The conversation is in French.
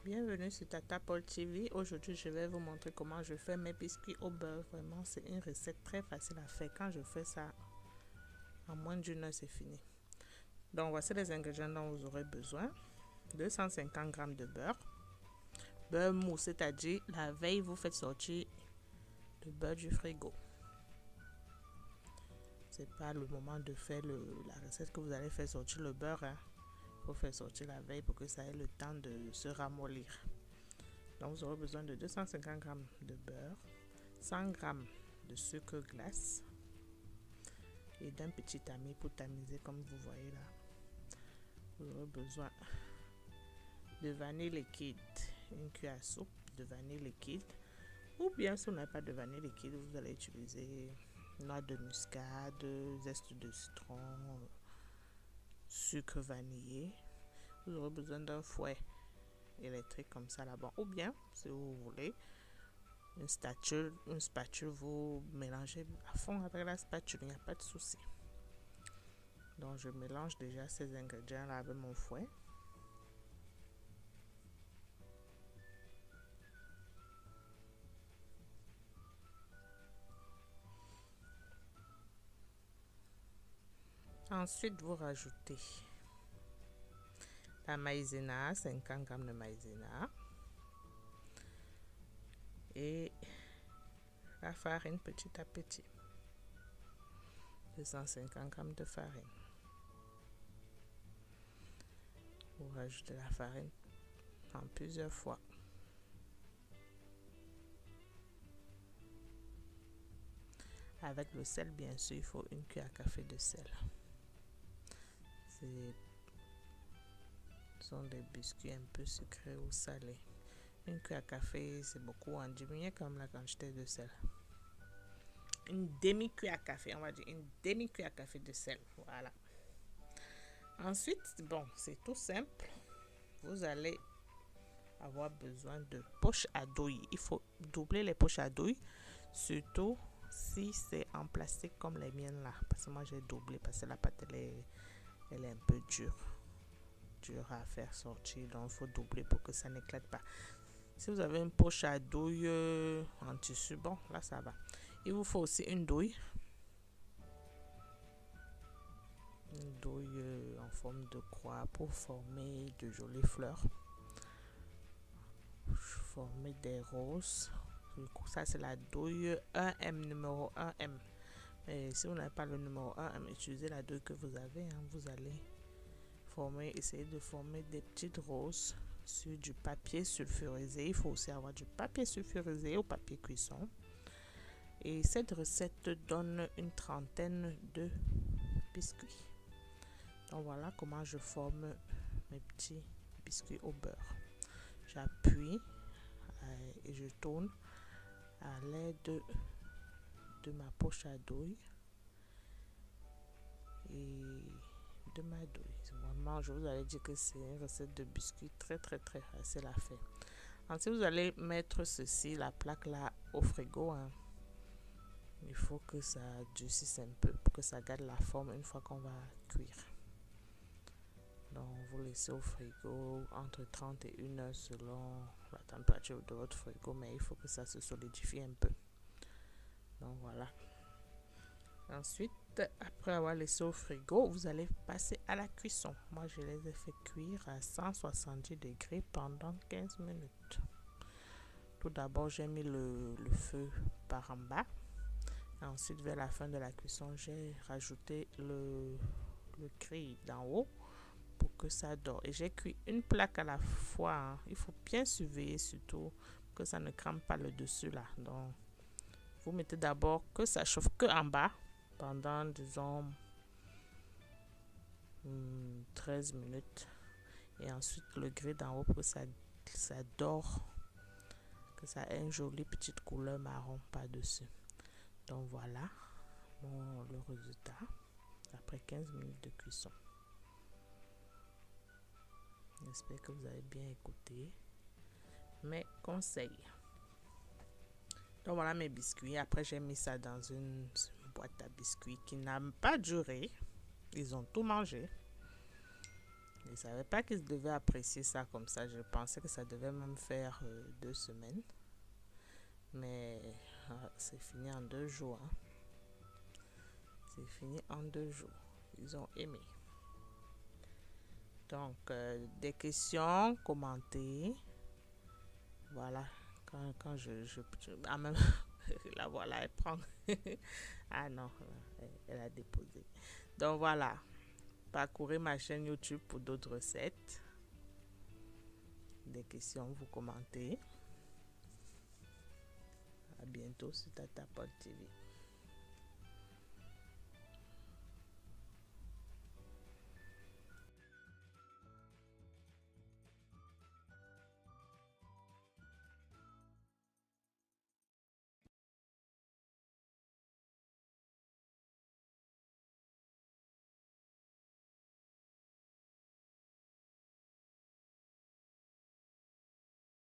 Bienvenue sur Tata Paul TV. Aujourd'hui, je vais vous montrer comment je fais mes biscuits au beurre. Vraiment, c'est une recette très facile à faire. Quand je fais ça, en moins d'une heure, c'est fini. Donc, voici les ingrédients dont vous aurez besoin. 250 g de beurre. Beurre mou, c'est-à-dire la veille, vous faites sortir le beurre du frigo. C'est pas le moment de faire la recette que vous allez faire sortir le beurre. Il faut faire sortir la veille pour que ça ait le temps de se ramollir. Donc vous aurez besoin de 250 g de beurre, 100 g de sucre glace et d'un petit tamis pour tamiser comme vous voyez là. Vous aurez besoin de vanille liquide, une cuillère à soupe de vanille liquide, ou bien si vous n'avez pas de vanille liquide, vous allez utiliser noix de muscade, zeste de citron, sucre vanillé. Vous aurez besoin d'un fouet électrique comme ça là-bas, ou bien si vous voulez une spatule, vous mélangez à fond avec la spatule, il n'y a pas de souci. Donc je mélange déjà ces ingrédients là avec mon fouet. Ensuite vous rajoutez la maïzena, 50 g de maïzena, et la farine petit à petit, 250 g de farine. Vous rajoutez la farine en plusieurs fois. Avec le sel, bien sûr, il faut une cuillère à café de sel. Ce sont des biscuits un peu sucrés ou salés. Une cuillère à café, c'est beaucoup. En diminuer comme la quantité de sel. Une demi-cuillère à café, on va dire une demi-cuillère à café de sel. Voilà. Ensuite, bon, c'est tout simple. Vous allez avoir besoin de poches à douille. Il faut doubler les poches à douille, surtout si c'est en plastique comme les miennes là. Parce que moi j'ai doublé parce que la pâte elle est un peu dure à faire sortir. Donc il faut doubler pour que ça n'éclate pas. Si vous avez une poche à douille en tissu, bon là ça va. Il vous faut aussi une douille. Une douille en forme de croix pour former de jolies fleurs. Former des roses. Du coup, ça c'est la douille 1M, numéro 1M. Et si vous n'avez pas le numéro 1M, utilisez la douille que vous avez. Vous allez essayer de former des petites roses sur du papier sulfurisé. Il faut aussi avoir du papier sulfurisé ou papier cuisson. Et cette recette donne une trentaine de biscuits. Donc voilà comment je forme mes petits biscuits au beurre. J'appuie et je tourne à l'aide de ma poche à douille et de ma douille. Vraiment, je vous avais dit que c'est une recette de biscuits très facile à faire. Ensuite, vous allez mettre ceci, la plaque là, au frigo. Il faut que ça durcisse un peu pour que ça garde la forme une fois qu'on va cuire. Donc vous laissez au frigo entre 30 et 1 heure selon la température de votre frigo, mais il faut que ça se solidifie un peu. Donc voilà. Ensuite, après avoir laissé au frigo, vous allez passer à la cuisson. Moi je les ai fait cuire à 170 degrés pendant 15 minutes. Tout d'abord j'ai mis le feu par en bas. Ensuite, vers la fin de la cuisson, j'ai rajouté le grill d'en haut pour que ça dore. Et j'ai cuit une plaque à la fois. Il faut bien surveiller surtout que ça ne crame pas le dessus là. Donc, vous mettez d'abord que ça chauffe que en bas pendant, disons, 13 minutes. Et ensuite, le grill d'en haut pour que ça dore. Que ça ait une jolie petite couleur marron par-dessus. Donc voilà le résultat après 15 minutes de cuisson. J'espère que vous avez bien écouté mes conseils. Donc voilà mes biscuits. Après j'ai mis ça dans une boîte à biscuits qui n'a pas duré. Ils ont tout mangé. ne savais pas qu'ils devaient apprécier ça comme ça. Je pensais que ça devait même faire 2 semaines. Mais c'est fini en 2 jours. Hein. C'est fini en 2 jours. Ils ont aimé. Donc, des questions, commentez. Voilà. Quand ah, même, la voilà, elle prend. Ah non, elle a déposé. Donc voilà. Parcourez ma chaîne YouTube pour d'autres recettes. Des questions, vous commentez. À bientôt sur Tata Paul TV.